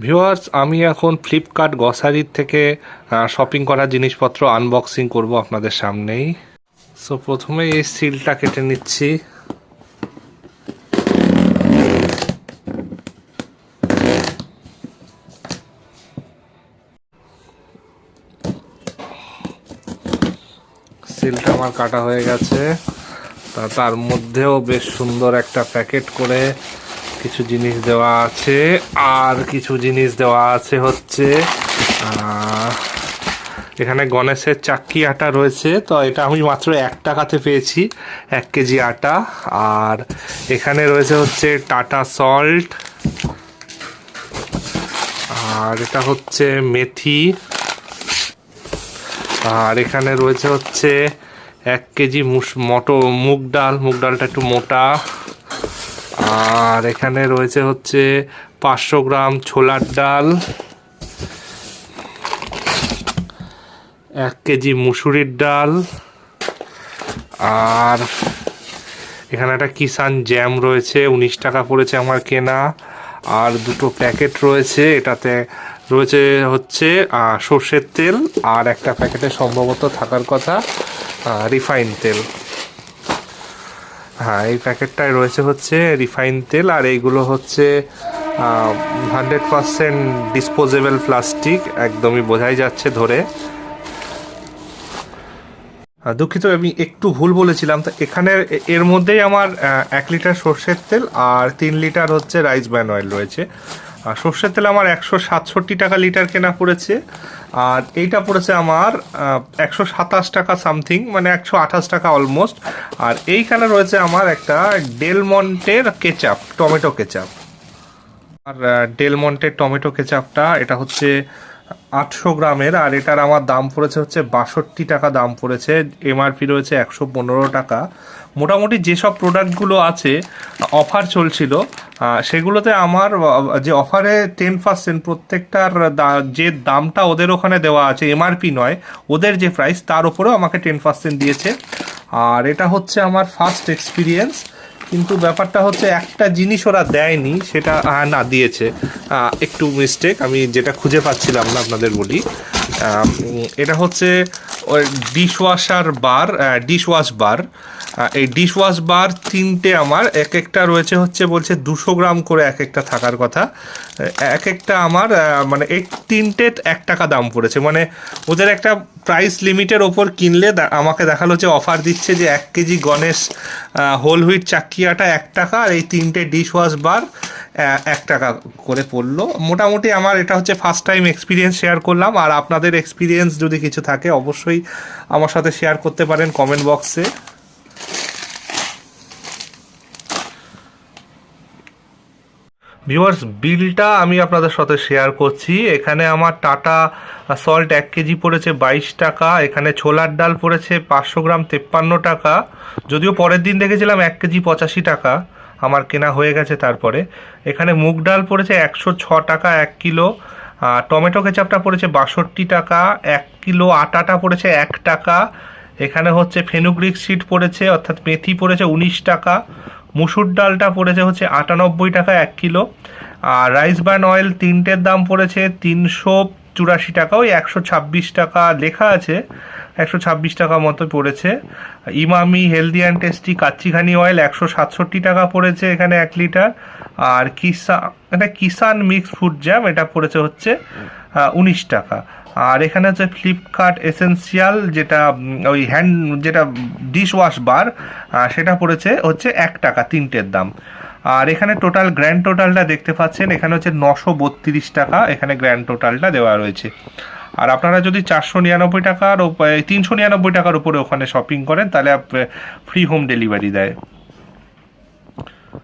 Viewers, আমি এখন Flipkart গ্রসারির থেকে শপিং করা জিনিসপত্র আনবক্সিং করব আপনাদের সামনেই। সো প্রথমে এই সিলটা কেটে নিচ্ছি। সিলটা আমার কাটা হয়ে গেছে। তার মধ্যেও বেশ সুন্দর একটা প্যাকেট করে কিছু জিনিস দেওয়া আছে, আর কিছু জিনিস দেওয়া আছে হচ্ছে এখানে গণেশের চাক্কি আটা রয়েছে। তো এটা আমি মাত্র 1 টাকাতে পেয়েছি, 1 কেজি আটা। আর এখানে রয়েছে হচ্ছে টাটা সল্ট, আর এটা হচ্ছে মেথি, আর এখানে রয়েছে হচ্ছে 1 কেজি মুগ ডালটা একটু মোটা। আর এখানে রয়েছে হচ্ছে 500 গ্রাম ছোলার ডাল, 1 কেজি মুসুরির ডাল, আর এখানে একটা কিষান জ্যাম রয়েছে, 19 টাকা পড়েছে আমার কেনা। আর দুটো প্যাকেট রয়েছে, এটাতে রয়েছে হচ্ছে সর্ষের তেল, আর একটা প্যাকেটে সম্ভবত থাকার কথা রিফাইন তেল। হ্যাঁ, এই প্যাকেটটায় রয়েছে হচ্ছে রিফাইন তেল, আর এইগুলো হচ্ছে 100% ডিসপোজেবল প্লাস্টিক, একদমই বোঝাই যাচ্ছে ধরে। দুঃখিত, আমি একটু ভুল বলেছিলাম। তো এখানে এর মধ্যেই আমার 1 লিটার সর্ষের তেল আর 3 লিটার হচ্ছে রাইস ব্র্যান অয়েল রয়েছে। আর সর্ষের তেল আমার 167 টাকা লিটার কেনা পড়েছে, আর এইটা পড়েছে আমার 127 টাকা সামথিং, মানে 128 টাকা অলমোস্ট। আর এইখানে রয়েছে আমার একটা ডেল মন্টের কেচাপ, টমেটো কেচাপ। আর ডেল মন্টের টমেটো কেচাপটা এটা হচ্ছে 800 গ্রামের, আর এটার আমার দাম পড়েছে হচ্ছে 62 টাকা দাম পড়েছে। এমআরপি রয়েছে 115 টাকা। মোটামুটি যেসব প্রোডাক্টগুলো আছে অফার চলছিল, সেগুলোতে আমার যে অফারে 10% প্রত্যেকটার যে দামটা ওদের ওখানে দেওয়া আছে, এমআরপি নয়, ওদের যে প্রাইস তার উপরেও আমাকে 10% দিয়েছে। আর এটা হচ্ছে আমার ফার্স্ট এক্সপিরিয়েন্স। কিন্তু ব্যাপারটা হচ্ছে একটা জিনিস ওরা দেয়নি, সেটা না দিয়েছে, একটু মিস্টেক, আমি যেটা খুঁজে পাচ্ছিলাম না আপনাদের বলি। এটা হচ্ছে ডিশওয়াশ বার। এই ডিশওয়াশ বার 3টে আমার, এক একটা রয়েছে হচ্ছে বলছে 200 গ্রাম করে এক একটা থাকার কথা। এক একটা আমার মানে এই 3টে 1 টাকা দাম পড়েছে, মানে ওদের একটা প্রাইস লিমিটের ওপর কিনলে আমাকে দেখালো যে অফার দিচ্ছে যে 1 কেজি গণেশ হোল হুইট চাক্কি আটা 1 টাকা, আর এই 3টে ডিশওয়াশ বার 1 টাকা করে পড়লো। মোটামুটি আমার এটা হচ্ছে ফার্স্ট টাইম এক্সপিরিয়েন্স শেয়ার করলাম। আর আপনাদের এক্সপিরিয়েন্স যদি কিছু থাকে অবশ্যই আমার সাথে শেয়ার করতে পারেন কমেন্ট বক্সে। ভিউয়ার্স, বিলটা আমি আপনাদের সাথে শেয়ার করছি। এখানে আমার টাটা সল্ট 1 কেজি পড়েছে 22 টাকা, এখানে ছোলার ডাল পড়েছে 500 গ্রাম 53 টাকা, যদিও পরের দিন দেখেছিলাম 1 কেজি 85 টাকা, আমার কেনা হয়ে গেছে তারপরে। এখানে মুগ ডাল পড়েছে 106 টাকা 1 কিলো, টমেটো কেচাপটা পড়েছে 62 টাকা, 1 কিলো আটাটা পড়েছে 1 টাকা, এখানে হচ্ছে ফেনুগ্রিক সিড পড়েছে অর্থাৎ মেথি পড়েছে 19 টাকা, মুসুর ডালটা পড়েছে হচ্ছে 98 টাকা 1 কিলো, আর রাইস ব্র্যান অয়েল 3টের দাম পড়েছে 384 টাকা, ওই 126 টাকা লেখা আছে, 126 টাকা মতো পড়েছে। Emami healthy and tasty Kachchi Ghani oil 167 টাকা পড়েছে এখানে 1 লিটার। আর কিষান মিক্স ফ্রুট জ্যাম এটা পড়েছে হচ্ছে 19 টাকা। আর এখানে হচ্ছে ফ্লিপকার্ট এসেন্সিয়াল যেটা ওই যেটা ডিশ ওয়াশ বার, সেটা পড়েছে হচ্ছে 1 টাকা 3টের দাম। আর এখানে গ্র্যান্ড টোটালটা দেখতে পাচ্ছেন, এখানে হচ্ছে 932 টাকা এখানে গ্র্যান্ড টোটালটা দেওয়া রয়েছে। আর আপনারা যদি 399 টাকার উপরে ওখানে শপিং করেন তাহলে ফ্রি হোম ডেলিভারি দেয়।